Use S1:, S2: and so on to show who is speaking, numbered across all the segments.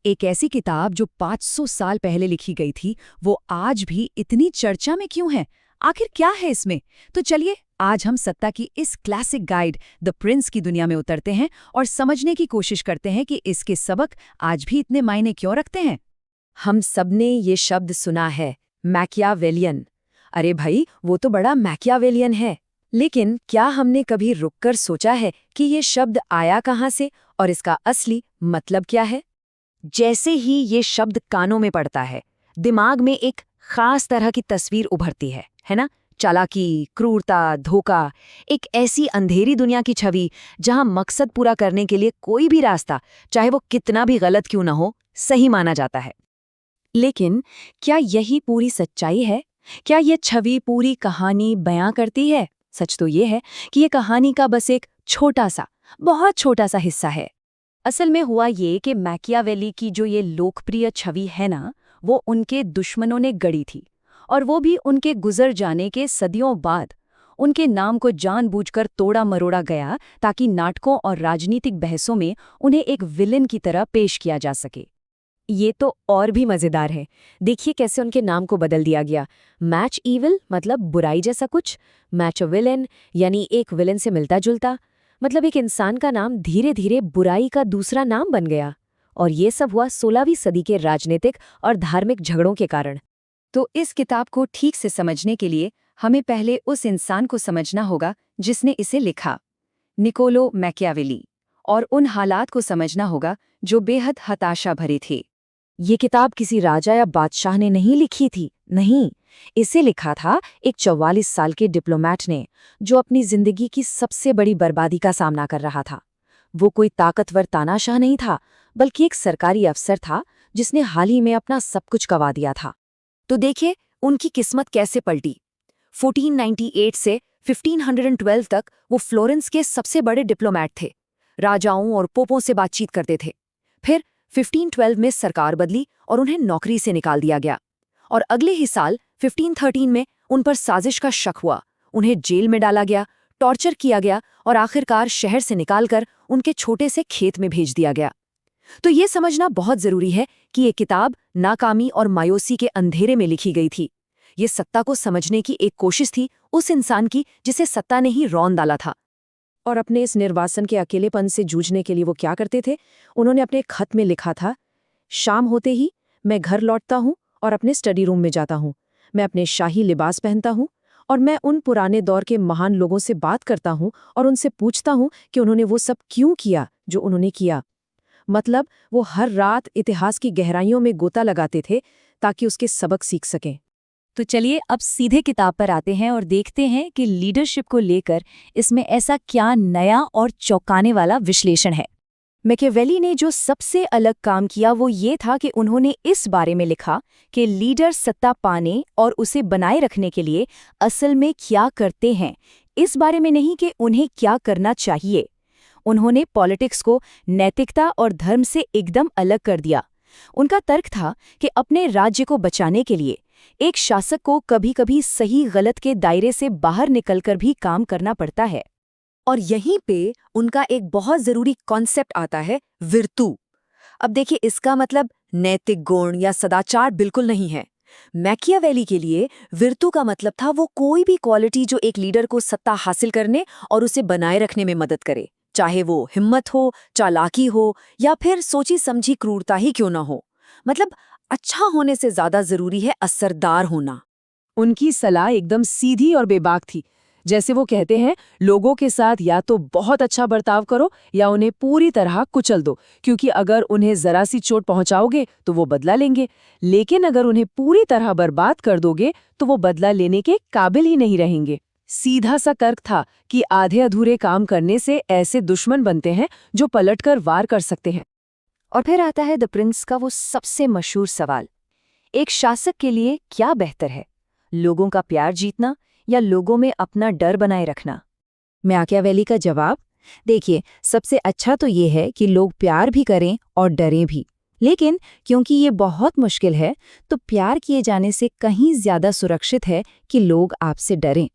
S1: एक ऐसी किताब जो 500 साल पहले लिखी गई थी, वो आज भी इतनी चर्चा में क्यों है? आखिर क्या है इसमें? तो चलिए आज हम सत्ता की इस क्लासिक गाइड द प्रिंस की दुनिया में उतरते हैं और समझने की कोशिश करते हैं कि इसके सबक आज भी इतने मायने क्यों रखते हैं।
S2: हम सबने ये शब्द सुना है, मैकियावेलियन। अरे भाई, वो तो बड़ा मैकियावेलियन है। लेकिन क्या हमने कभी रुककर सोचा है कि ये शब्द आया कहाँ से और इसका असली मतलब क्या है? जैसे ही ये शब्द कानों में पड़ता है, दिमाग में एक खास तरह की तस्वीर उभरती है ना? चालाकी, क्रूरता, धोखा, एक ऐसी अंधेरी दुनिया की छवि जहां मकसद पूरा करने के लिए कोई भी रास्ता, चाहे वो कितना भी गलत क्यों न हो, सही माना जाता है। लेकिन क्या यही पूरी सच्चाई है? क्या ये छवि पूरी कहानी बयां करती है? सच तो ये है कि ये कहानी का बस एक छोटा सा, बहुत छोटा सा हिस्सा है। असल में हुआ ये कि मैकियावेली की जो ये लोकप्रिय छवि है ना, वो उनके दुश्मनों ने गढ़ी थी, और वो भी उनके गुजर जाने के सदियों बाद। उनके नाम को जानबूझकर तोड़ा मरोड़ा गया ताकि नाटकों और राजनीतिक बहसों में उन्हें एक विलेन की तरह पेश किया जा सके। ये तो और भी मजेदार है। देखिए कैसे उनके नाम को बदल दिया गया। मैच ईविल मतलब बुराई जैसा कुछ, मैच अ विलेन यानी एक विलेन से मिलता जुलता। मतलब एक इंसान का नाम धीरे धीरे बुराई का दूसरा नाम बन गया। और ये सब हुआ 16वीं सदी के राजनीतिक और धार्मिक झगड़ों के कारण।
S1: तो इस किताब को ठीक से समझने के लिए हमें पहले उस इंसान को समझना होगा जिसने इसे लिखा, निकोलो मैकियावेली, और उन हालात को समझना होगा जो बेहद हताशा भरे थे।
S2: ये किताब किसी राजा या बादशाह ने नहीं लिखी थी, नहीं। इसे लिखा था एक 44 साल के डिप्लोमैट ने, जो अपनी जिंदगी की सबसे बड़ी बर्बादी का सामना कर रहा था। वो कोई ताकतवर तानाशाह नहीं था, बल्कि एक सरकारी अफसर था जिसने हाल ही में अपना सब कुछ गंवा दिया था। तो देखिए उनकी किस्मत कैसे पलटी। 1498 से 1512 तक वो फ्लोरेंस के सबसे बड़े डिप्लोमैट थे, राजाओं और पोपों से बातचीत करते थे। फिर 1512 में सरकार बदली और उन्हें नौकरी से निकाल दिया गया। और अगले ही साल 1513 में उन पर साजिश का शक हुआ, उन्हें जेल में डाला गया, टॉर्चर किया गया और आखिरकार शहर से निकालकर उनके छोटे से खेत में भेज दिया गया। तो ये समझना बहुत जरूरी है कि ये किताब नाकामी और मायूसी के अंधेरे में लिखी गई थी। ये सत्ता को समझने की एक कोशिश थी उस इंसान की जिसे सत्ता ने ही रौंद डाला था। और अपने इस निर्वासन के अकेलेपन से जूझने के लिए वो क्या करते थे? उन्होंने अपने खत में लिखा था, शाम होते ही मैं घर लौटता हूँ और अपने स्टडी रूम में जाता हूँ। मैं अपने शाही लिबास पहनता हूँ और मैं उन पुराने दौर के महान लोगों से बात करता हूँ और उनसे पूछता हूँ कि उन्होंने वो सब क्यों किया जो उन्होंने किया। मतलब वो हर रात इतिहास की गहराइयों में गोता लगाते थे ताकि उसके सबक सीख सकें।
S1: तो चलिए अब सीधे किताब पर आते हैं और देखते हैं कि लीडरशिप को लेकर इसमें ऐसा क्या नया और चौंकाने वाला विश्लेषण है। मैकियावेली ने जो सबसे अलग काम किया वो ये था कि उन्होंने इस बारे में लिखा कि लीडर सत्ता पाने और उसे बनाए रखने के लिए असल में क्या करते हैं, इस बारे में नहीं कि उन्हें क्या करना चाहिए। उन्होंने पॉलिटिक्स को नैतिकता और धर्म से एकदम अलग कर दिया। उनका तर्क था कि अपने राज्य को बचाने के लिए एक शासक को कभी-कभी सही गलत के दायरे से बाहर निकलकर भी काम करना पड़ता है। और यहीं पे उनका एक बहुत जरूरी कॉन्सेप्ट आता है, विर्तु। अब देखिए इसका मतलब नैतिक गुण या सदाचार बिल्कुल नहीं है। मैकियावेली के लिए विर्तु का मतलब था वो कोई भी क्वालिटी जो एक लीडर को सत्ता हासिल करने और उसे बनाए रखने में मदद करे, चाहे वो हिम्मत हो, चालाकी हो या फिर सोची समझी क्रूरता ही क्यों ना हो। मतलब अच्छा होने से ज्यादा जरूरी है असरदार होना।
S2: उनकी सलाह एकदम सीधी और बेबाक थी। जैसे वो कहते हैं, लोगों के साथ या तो बहुत अच्छा बर्ताव करो या उन्हें पूरी तरह कुचल दो, क्योंकि अगर उन्हें जरा सी चोट पहुंचाओगे तो वो बदला लेंगे, लेकिन अगर उन्हें पूरी तरह बर्बाद कर दोगे तो वो बदला लेने के काबिल ही नहीं रहेंगे। सीधा सा तर्क था कि आधे अधूरे काम करने से ऐसे दुश्मन बनते हैं जो पलटकर वार कर सकते हैं।
S1: और फिर आता है द प्रिंस का वो सबसे मशहूर सवाल, एक शासक के लिए क्या बेहतर है, लोगों का प्यार जीतना या लोगों में अपना डर बनाए रखना?
S2: मैकियावेली का जवाब, देखिए सबसे अच्छा तो ये है कि लोग प्यार भी करें और डरें भी, लेकिन क्योंकि ये बहुत मुश्किल है तो प्यार किए जाने से कहीं ज्यादा सुरक्षित है कि लोग आपसे डरें।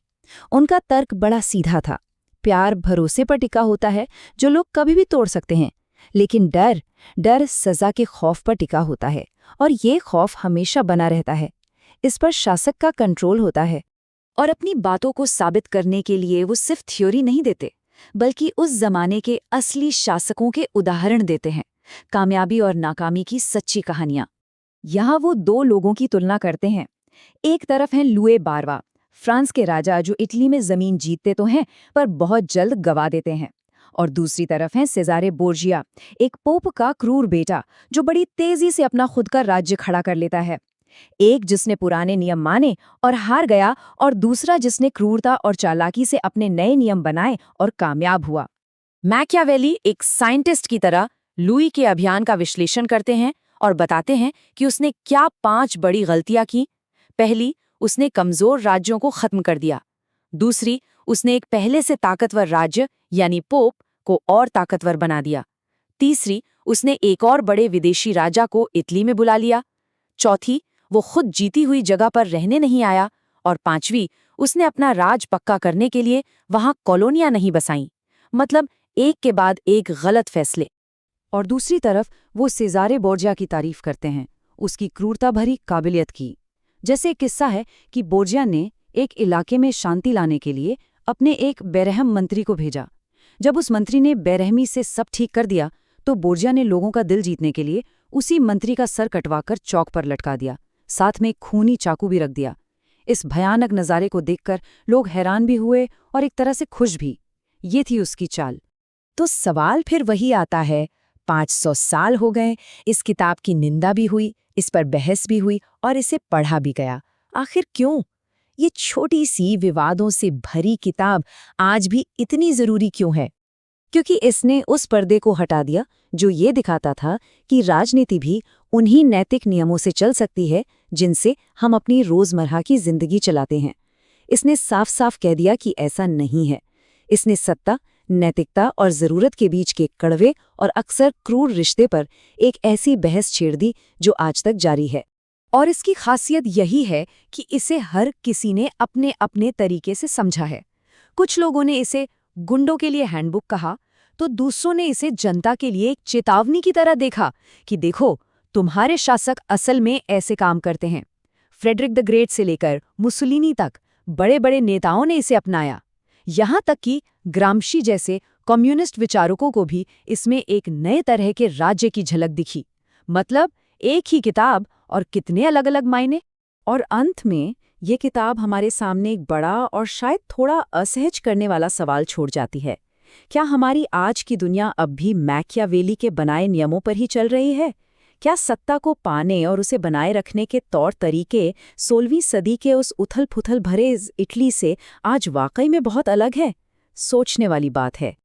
S2: उनका तर्क बड़ा सीधा था, प्यार भरोसे पर टिका होता है जो लोग कभी भी तोड़ सकते हैं,
S1: लेकिन डर सजा के खौफ पर टिका होता है, और ये खौफ हमेशा बना रहता है। इस पर शासक का कंट्रोल होता है। और अपनी बातों को साबित करने के लिए वो सिर्फ थ्योरी नहीं देते, बल्कि उस जमाने के असली शासकों के उदाहरण देते हैं, कामयाबी और नाकामी की सच्ची कहानियां। यहाँ वो दो लोगों की तुलना करते हैं। एक तरफ हैं लुए 12वां, फ्रांस के राजा, जो इटली में जमीन जीतते तो हैं पर बहुत जल्द गवा देते हैं। और दूसरी तरफ हैं सेजारे बोर्जिया, एक पोप का क्रूर बेटा, जो बड़ी तेजी से अपना खुद का राज्य खड़ा कर लेता है। एक जिसने पुराने नियम माने और हार गया, और दूसरा जिसने क्रूरता और चालाकी से अपने नए नियम बनाए और कामयाब हुआ। मैकियावेली एक साइंटिस्ट की तरह लुई के अभियान का विश्लेषण करते हैं और बताते हैं कि उसने क्या 5 बड़ी गलतियां की। पहली, उसने कमजोर राज्यों को खत्म कर दिया। दूसरी, उसने एक पहले से ताकतवर राज्य यानी पोप को और ताकतवर बना दिया। तीसरी, उसने एक और बड़े विदेशी राजा को इटली में बुला लिया। चौथी, वो खुद जीती हुई जगह पर रहने नहीं आया। और पांचवी, उसने अपना राज पक्का करने के लिए वहां कॉलोनियां नहीं बसाईं। मतलब एक के बाद एक गलत फैसले। और दूसरी तरफ वो सेजारे बोर्जिया की तारीफ करते हैं, उसकी क्रूरता भरी काबिलियत की। जैसे एक किस्सा है कि बोर्जिया ने एक इलाके में शांति लाने के लिए अपने एक बेरहम मंत्री को भेजा। जब उस मंत्री ने बेरहमी से सब ठीक कर दिया, तो बोर्जिया ने लोगों का दिल जीतने के लिए उसी मंत्री का सर कटवाकर चौक पर लटका दिया, साथ में एक खूनी चाकू भी रख दिया। इस भयानक नज़ारे को देखकर लोग हैरान भी हुए और एक तरह से खुश भी। ये थी उसकी चाल। तो सवाल फिर वही आता है, 500 साल हो गए, इस किताब की निंदा भी हुई, इस पर बहस भी हुई और इसे पढ़ा भी गया। आखिर क्यों? ये छोटी सी विवादों से भरी किताब आज भी इतनी जरूरी क्यों है? क्योंकि इसने उस पर्दे को हटा दिया जो ये दिखाता था कि राजनीति भी उन्हीं नैतिक नियमों से चल सकती है जिनसे हम अपनी रोजमर्रा की जिंदगी चलाते हैं। इसने साफ साफ कह दिया कि ऐसा नहीं है। इसने सत्ता, नैतिकता और जरूरत के बीच के कड़वे और अक्सर क्रूर रिश्ते पर एक ऐसी बहस छेड़ दी जो आज तक जारी है। और इसकी खासियत यही है कि इसे हर किसी ने अपने अपने तरीके से समझा है। कुछ लोगों ने इसे गुंडों के लिए हैंडबुक कहा, तो दूसरों ने इसे जनता के लिए एक चेतावनी की तरह देखा कि देखो, तुम्हारे शासक असल में ऐसे काम करते हैं। फ्रेडरिक द ग्रेट से लेकर मुसोलिनी तक बड़े बड़े नेताओं ने इसे अपनाया। यहाँ तक कि ग्राम्शी जैसे कम्युनिस्ट विचारकों को भी इसमें एक नए तरह के राज्य की झलक दिखी। मतलब एक ही किताब और कितने अलग अलग मायने। और अंत में ये किताब हमारे सामने एक बड़ा और शायद थोड़ा असहज करने वाला सवाल छोड़ जाती है। क्या हमारी आज की दुनिया अब भी मैकियावेली के बनाए नियमों पर ही चल रही है? क्या सत्ता को पाने और उसे बनाए रखने के तौर तरीके 16वीं सदी के उस उथल-पुथल भरे इटली से आज वाकई में बहुत अलग है? सोचने वाली बात है।